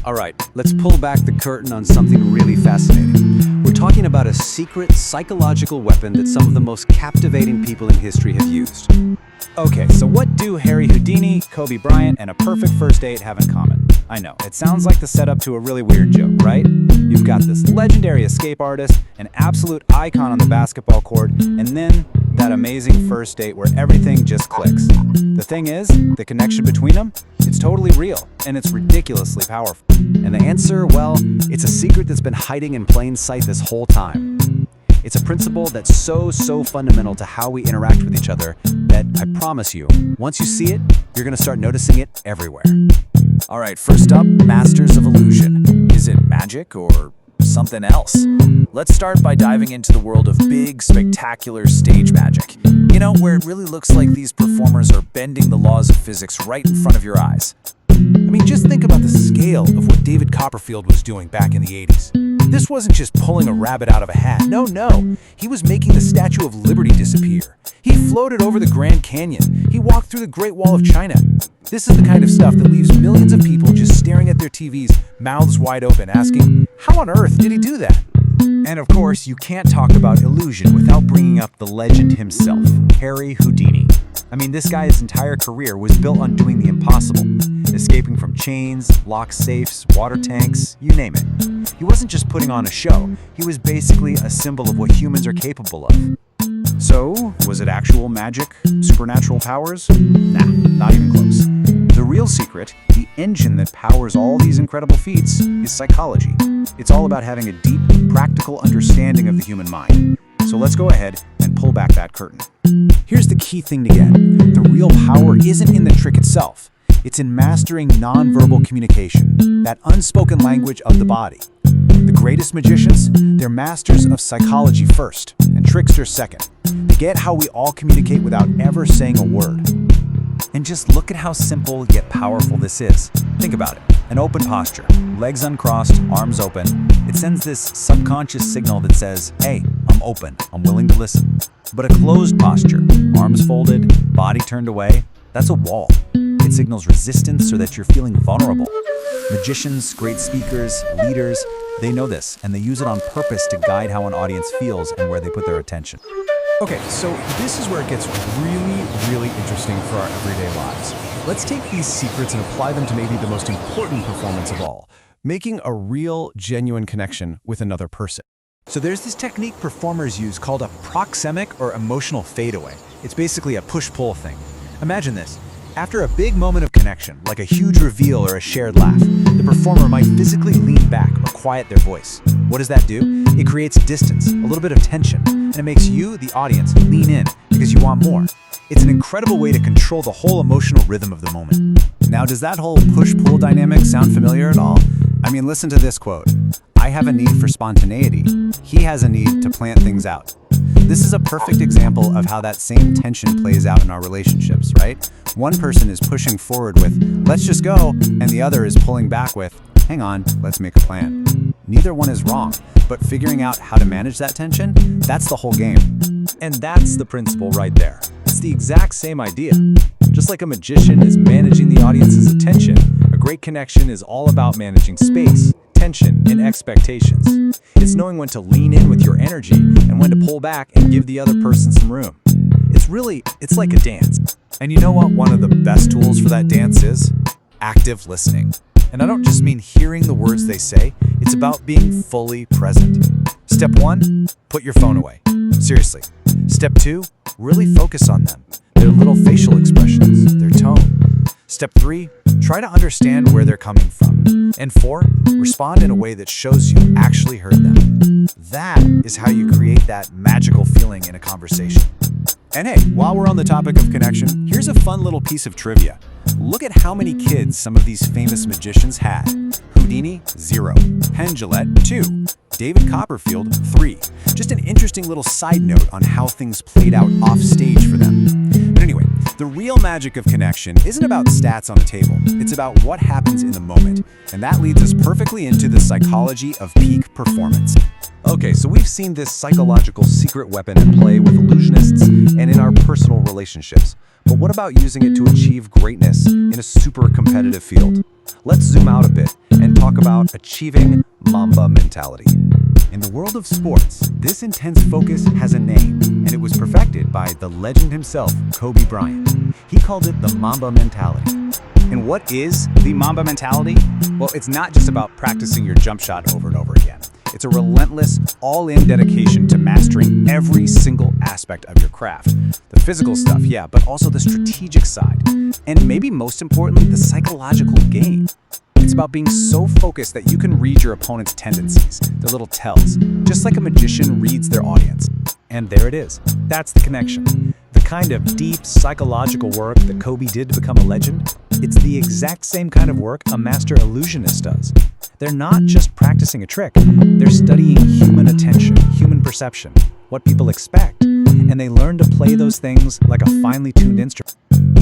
All right, let's pull back the curtain on something really fascinating. We're talking about a secret psychological weapon that some of the most captivating people in history have used. Okay, so what do Harry Houdini, Kobe Bryant, and a perfect first date have in common? I know, it sounds like the setup to a really weird joke, right? You've got this legendary escape artist, an absolute icon on the basketball court, and then that amazing first date where everything just clicks. The thing is, the connection between them, it's totally real, and it's ridiculously powerful. And the answer, well, it's a secret that's been hiding in plain sight this whole time. It's a principle that's so fundamental to how we interact with each other that I promise you, once you see it, you're gonna start noticing it everywhere. All right, first up, Masters of Illusion. Is it magic or something else? Let's start by diving into the world of big, spectacular stage magic. You know, where it really looks like these performers are bending the laws of physics right in front of your eyes. I mean, just think about the scale of what David Copperfield was doing back in the 80s. This wasn't just pulling a rabbit out of a hat. No. He was making the Statue of Liberty disappear. He floated over the Grand Canyon. He walked through the Great Wall of China. This is the kind of stuff that leaves millions of people just staring at their TVs, mouths wide open, asking, how on earth did he do that? And of course, you can't talk about illusion without bringing up the legend himself, Harry Houdini. I mean, this guy's entire career was built on doing the impossible, escaping from chains, locked safes, water tanks, you name it. He wasn't just putting on a show, he was basically a symbol of what humans are capable of. So, was it actual magic, supernatural powers? Nah, not even close. The real secret, the engine that powers all these incredible feats, is psychology. It's all about having a deep, practical understanding of the human mind. So let's go ahead and pull back that curtain. Here's the key thing to get. The real power isn't in the trick itself. It's in mastering nonverbal communication, that unspoken language of the body. The greatest magicians, they're masters of psychology first, and tricksters second. They get how we all communicate without ever saying a word. And just look at how simple yet powerful this is. Think about it. An open posture, legs uncrossed, arms open. It sends this subconscious signal that says, hey, I'm open, I'm willing to listen. But a closed posture, arms folded, body turned away, that's a wall. It signals resistance so that you're feeling vulnerable. Magicians, great speakers, leaders, they know this, and they use it on purpose to guide how an audience feels and where they put their attention. Okay, so this is where it gets really interesting for our everyday lives. Let's take these secrets and apply them to maybe the most important performance of all, making a real, genuine connection with another person. So there's this technique performers use called a proxemic or emotional fadeaway. It's basically a push-pull thing. Imagine this. After a big moment of connection, like a huge reveal or a shared laugh, the performer might physically lean back or quiet their voice. What does that do? It creates distance, a little bit of tension, and it makes you, the audience, lean in because you want more. It's an incredible way to control the whole emotional rhythm of the moment. Now, does that whole push-pull dynamic sound familiar at all? I mean, listen to this quote. I have a need for spontaneity. He has a need to plant things out. This is a perfect example of how that same tension plays out in our relationships, right? One person is pushing forward with, let's just go, and the other is pulling back with, hang on, let's make a plan. Neither one is wrong, but figuring out how to manage that tension, that's the whole game. And that's the principle right there. It's the exact same idea. Just like a magician is managing the audience's attention, a great connection is all about managing space, tension, and expectations. It's knowing when to lean in with your energy and when to pull back and give the other person some room. It's like a dance. And you know what one of the best tools for that dance is? Active listening. And I don't just mean hearing the words they say, it's about being fully present. Step 1, put your phone away. Seriously. Step 2, really focus on them. Their little facial expressions, their tone. Step 3, try to understand where they're coming from. And 4, respond in a way that shows you actually heard them. That is how you create that magical feeling in a conversation. And hey, while we're on the topic of connection, here's a fun little piece of trivia. Look at how many kids some of these famous magicians had. Houdini, 0. Penn Jillette, 2. David Copperfield, 3. Just an interesting little side note on how things played out off stage for them. But anyway, the real magic of connection isn't about stats on a table. It's about what happens in the moment. And that leads us perfectly into the psychology of peak performance. Okay, so we've seen this psychological secret weapon in play with illusionists and in our personal relationships. But what about using it to achieve greatness in a super competitive field? Let's zoom out a bit and talk about achieving Mamba mentality. In the world of sports, this intense focus has a name, and it was perfected by the legend himself, Kobe Bryant. He called it the Mamba mentality. And what is the Mamba mentality? Well, it's not just about practicing your jump shot over and over again. It's a relentless, all-in dedication to mastering every single aspect of your craft. The physical stuff, yeah, but also the strategic side. And maybe most importantly, the psychological game. It's about being so focused that you can read your opponent's tendencies, their little tells, just like a magician reads their audience. And there it is. That's the connection. The kind of deep psychological work that Kobe did to become a legend, it's the exact same kind of work a master illusionist does. They're not just practicing a trick, they're studying human attention, human perception, what people expect, and they learn to play those things like a finely tuned instrument.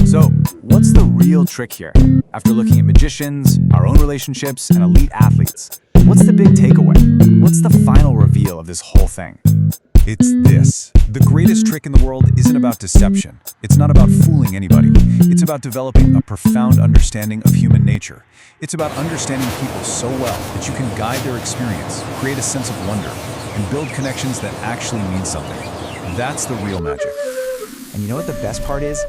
So, what's the real trick here? After looking at magicians, our own relationships, and elite athletes, what's the big takeaway? What's the final reveal of this whole thing? It's this. The greatest trick in the world isn't about deception. It's not about fooling anybody. It's about developing a profound understanding of human nature. It's about understanding people so well that you can guide their experience, create a sense of wonder, and build connections that actually mean something. That's the real magic. And you know what the best part is?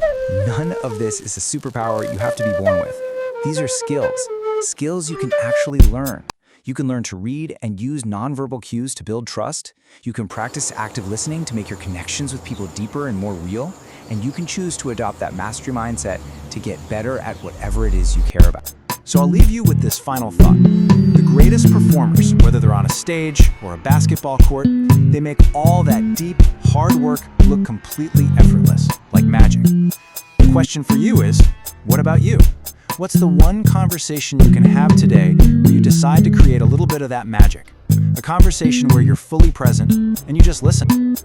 None of this is a superpower you have to be born with. These are skills you can actually learn. You can learn to read and use nonverbal cues to build trust. You can practice active listening to make your connections with people deeper and more real. And you can choose to adopt that mastery mindset to get better at whatever it is you care about. So I'll leave you with this final thought. The greatest performers, whether they're on a stage or a basketball court, they make all that deep, hard work look completely effortless, like magic. The question for you is, what about you? What's the one conversation you can have today where you decide to create a little bit of that magic? A conversation where you're fully present and you just listen.